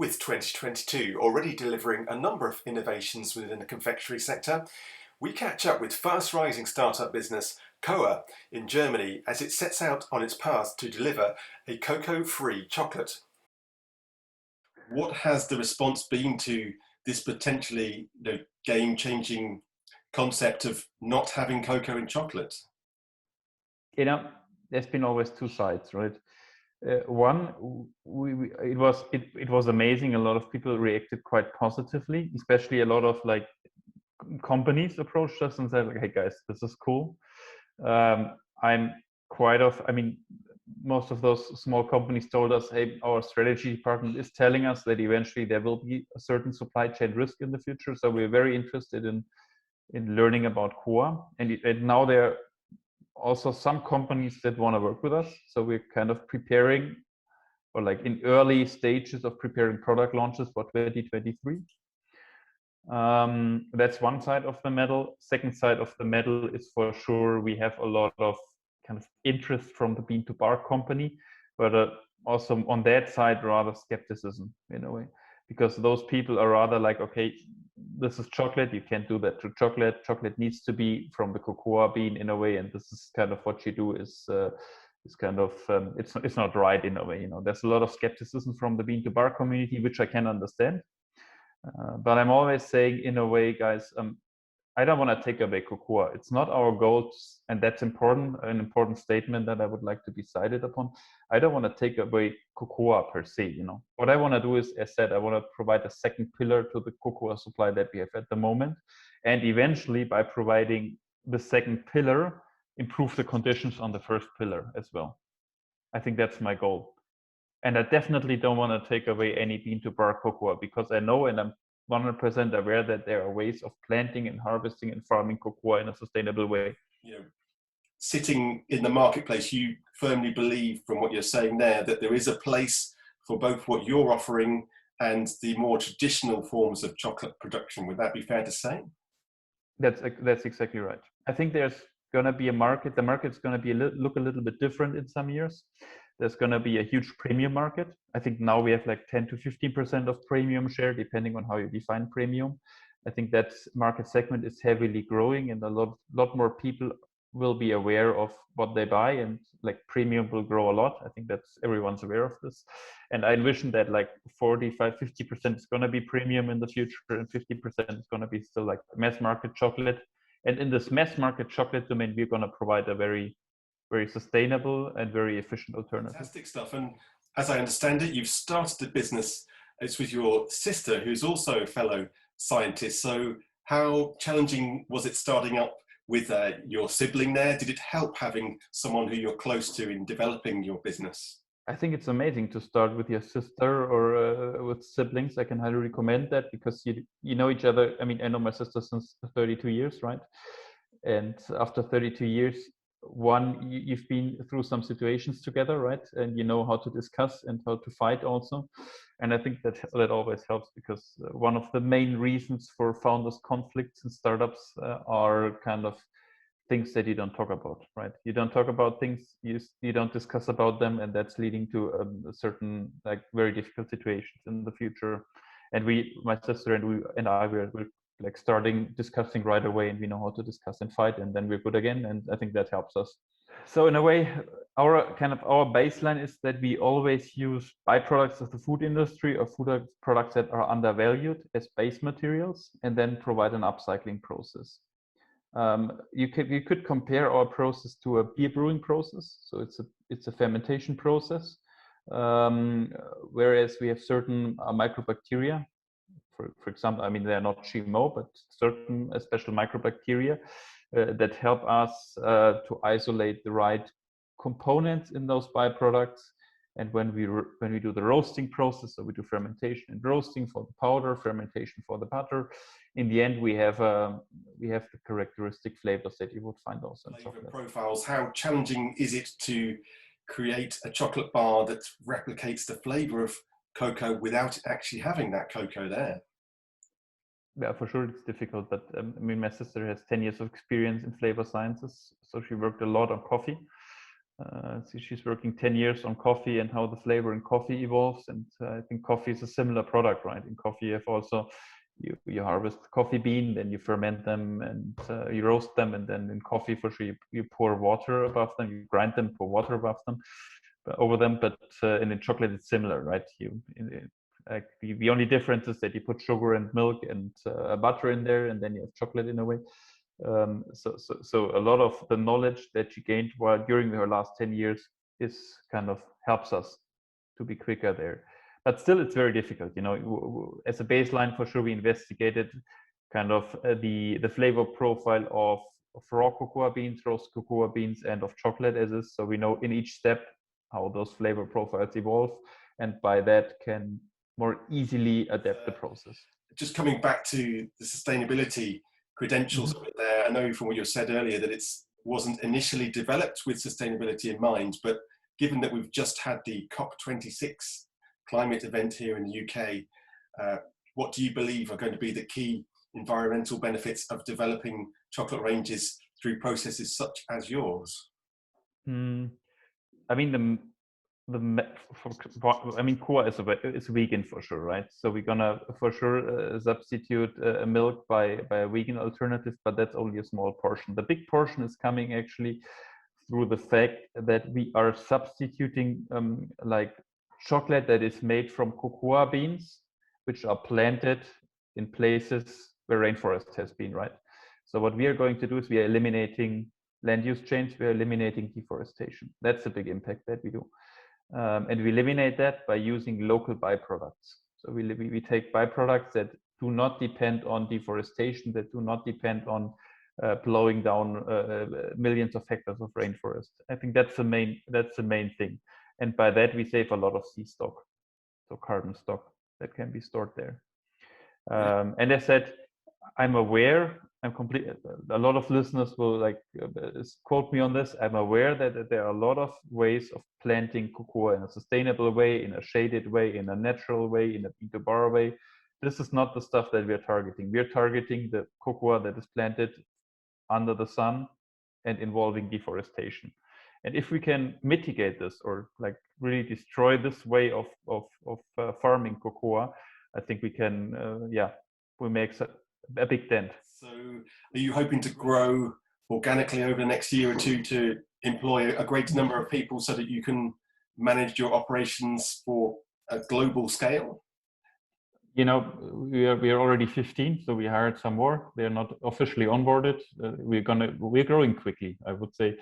With 2022 already delivering a number of innovations within the confectionery sector, we catch up with fast rising startup business QOA in Germany as it sets out on its path to deliver a cocoa-free chocolate. What has the response been to this potentially game-changing concept of not having cocoa in chocolate? There's been always two sides, right? One, it was amazing. A lot of people reacted quite positively, especially a lot of companies approached us and said, "Hey guys, this is cool." Most of those small companies told us, "Hey, our strategy department is telling us that eventually there will be a certain supply chain risk in the future, so we're very interested in learning about QOA." And now there are also some companies that want to work with us, so we're kind of preparing, or in early stages of preparing product launches for 2023. That's one side of the medal. Second side of the medal is for sure we have a lot of kind of interest from the bean to bar company, but also on that side rather skepticism in a way, because those people are rather like, okay, this is chocolate, you can't do that to chocolate. Chocolate needs to be from the cocoa bean in a way, and this is kind of what you do is kind of it's not right in a way. There's a lot of skepticism from the bean to bar community, which I can understand. But I'm always saying, in a way, guys, I don't want to take away cocoa. It's not our goal, and that's important. An important statement that I would like to be cited upon. I don't want to take away cocoa per se. What I want to do is, as said, I want to provide a second pillar to the cocoa supply that we have at the moment, and eventually, by providing the second pillar, improve the conditions on the first pillar as well. I think that's my goal. And I definitely don't want to take away any bean to bar cocoa, because I know, and I'm 100% aware, that there are ways of planting and harvesting and farming cocoa in a sustainable way. Sitting in the marketplace, you firmly believe, from what you're saying there, that there is a place for both what you're offering and the more traditional forms of chocolate production. Would that be fair to say? That's exactly right. I think there's going to be a market. The market's going to be look a little bit different in some years. There's going to be a huge premium market. I think now we have 10 to 15% of premium share, depending on how you define premium. I think that market segment is heavily growing, and a lot more people will be aware of what they buy, and premium will grow a lot. I think that's everyone's aware of this. And I envision that 45, 50% is going to be premium in the future, and 50% is going to be still mass market chocolate. And in this mass market chocolate domain, we're going to provide a very, very sustainable and very efficient alternative. Fantastic stuff. And as I understand it, you've started a business. It's with your sister, who's also a fellow scientist. So how challenging was it starting up with your sibling there? Did it help having someone who you're close to in developing your business? I think it's amazing to start with your sister or with siblings. I can highly recommend that, because you know each other. I mean, I know my sister since 32 years, right? And after 32 years, you've been through some situations together, right? And you know how to discuss and how to fight also. And I think that always helps, because one of the main reasons for founders' conflicts in startups are kind of things that you don't talk about, right? You don't talk about things, you don't discuss about them, and that's leading to a certain very difficult situations in the future. And my sister and I, we're starting discussing right away, and we know how to discuss and fight, and then we're good again. And I think that helps us. So in a way, our baseline is that we always use byproducts of the food industry or food products that are undervalued as base materials, and then provide an upcycling process. You could compare our process to a beer brewing process. So it's a fermentation process, whereas we have certain microbacteria. For example, I mean, they're not GMO, but certain special microbacteria that help us to isolate the right components in those byproducts. And when we do the roasting process, so we do fermentation and roasting for the powder, fermentation for the butter. In the end, we have the characteristic flavors that you would find also in chocolate. Profiles. How challenging is it to create a chocolate bar that replicates the flavor of cocoa without actually having that cocoa there? Yeah, for sure it's difficult, but I mean, my sister has 10 years of experience in flavor sciences, so she worked a lot on coffee. So she's working 10 years on coffee and how the flavor in coffee evolves. And I think coffee is a similar product, right? In coffee, you have also, you harvest coffee bean, then you ferment them and you roast them. And then in coffee, for sure, you pour water above them, you grind them, pour water above them, over them. But in chocolate, it's similar, right? Like the only difference is that you put sugar and milk and butter in there, and then you have chocolate in a way. So a lot of the knowledge that she gained while during her last 10 years is kind of helps us to be quicker there. But still, it's very difficult. As a baseline, for sure, we investigated kind of the flavor profile of raw cocoa beans, roast cocoa beans, and of chocolate as is. So we know in each step how those flavor profiles evolve, and by that can more easily adapt the process. Just coming back to the sustainability credentials of it there, I know from what you said earlier that it wasn't initially developed with sustainability in mind, but given that we've just had the COP26 climate event here in the UK, what do you believe are going to be the key environmental benefits of developing chocolate ranges through processes such as yours? I mean, QOA is vegan for sure, right? So we're gonna for sure substitute milk by a vegan alternative, but that's only a small portion. The big portion is coming actually through the fact that we are substituting like chocolate that is made from cocoa beans, which are planted in places where rainforest has been, right? So what we are going to do is we are eliminating land use change, we are eliminating deforestation. That's the big impact that we do. And we eliminate that by using local byproducts. So we take byproducts that do not depend on deforestation, that do not depend on blowing down millions of hectares of rainforest. I think that's the main thing. And by that we save a lot of sea stock, so carbon stock that can be stored there. And as I said, I'm aware. A lot of listeners will quote me on this. I'm aware that there are a lot of ways of planting cocoa in a sustainable way, in a shaded way, in a natural way, in a bean-to-bar way. This is not the stuff that we're targeting. We're targeting the cocoa that is planted under the sun and involving deforestation. And if we can mitigate this or like really destroy this way of farming cocoa, I think we can, we make a big dent. So are you hoping to grow organically over the next year or two to employ a greater number of people so that you can manage your operations for a global scale? We are already 15, so we hired some more. They're not officially onboarded. We're growing quickly, I would say,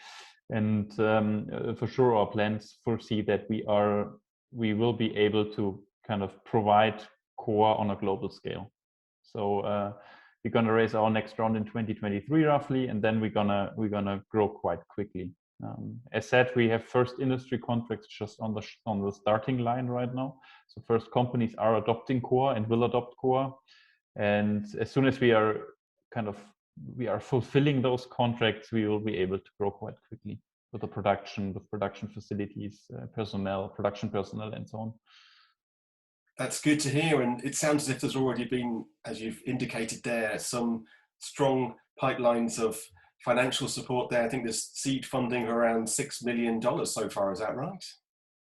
and for sure our plans foresee that we will be able to kind of provide cocoa on a global scale. So we're gonna raise our next round in 2023 roughly, and then we're gonna grow quite quickly. As said, we have first industry contracts just on the starting line right now. So first companies are adopting cocoa and will adopt cocoa, and as soon as we are fulfilling those contracts, we will be able to grow quite quickly with production facilities, production personnel, and so on. That's good to hear, and it sounds as if there's already been, as you've indicated there, some strong pipelines of financial support there. I think there's seed funding around $6 million so far, is that right?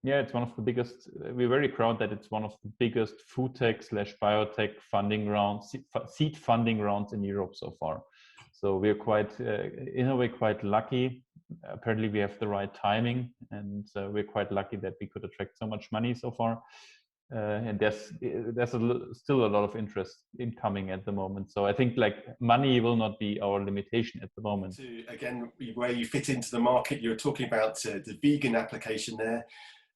Yeah, it's one of the biggest. We're very proud that it's one of the biggest food tech / biotech funding rounds, seed funding rounds in Europe so far. So we're quite, in a way, quite lucky. Apparently we have the right timing, and we're quite lucky that we could attract so much money so far. And there's still a lot of interest incoming at the moment. So I think like money will not be our limitation at the moment. Again, where you fit into the market, you're talking about the vegan application there.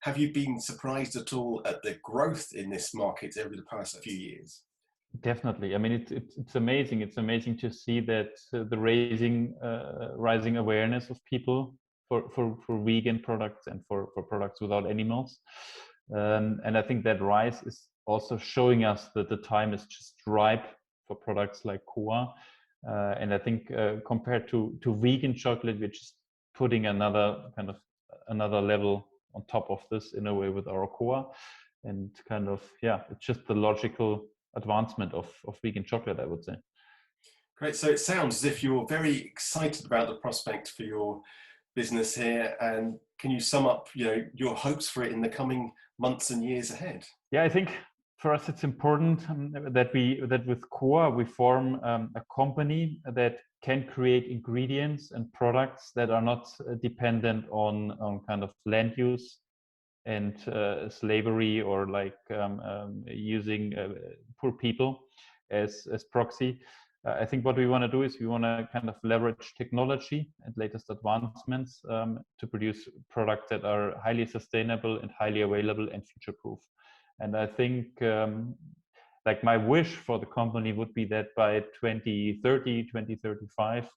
Have you been surprised at all at the growth in this market over the past few years? Definitely. I mean, it's amazing. It's amazing to see that the rising awareness of people for vegan products and for products without animals. And I think that rise is also showing us that the time is just ripe for products like cocoa. And I think compared to vegan chocolate, we're just putting another level on top of this in a way with our cocoa. And it's just the logical advancement of vegan chocolate, I would say. Great. So it sounds as if you're very excited about the prospect for your business here, and can you sum up, your hopes for it in the coming months and years ahead? Yeah, I think for us it's important that with QOA we form a company that can create ingredients and products that are not dependent on kind of land use and slavery, or like using poor people as proxy. I think what we want to do is we want to kind of leverage technology and latest advancements to produce products that are highly sustainable and highly available and future proof. And I think like my wish for the company would be that by 2030, 2035,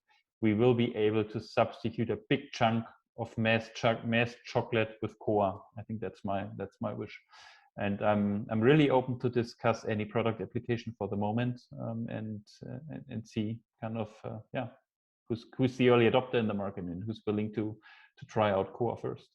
we will be able to substitute a big chunk of mass chocolate with QOA. I think that's my wish. And I'm really open to discuss any product application for the moment, and see kind of who's the early adopter in the market and who's willing to try out QOA first.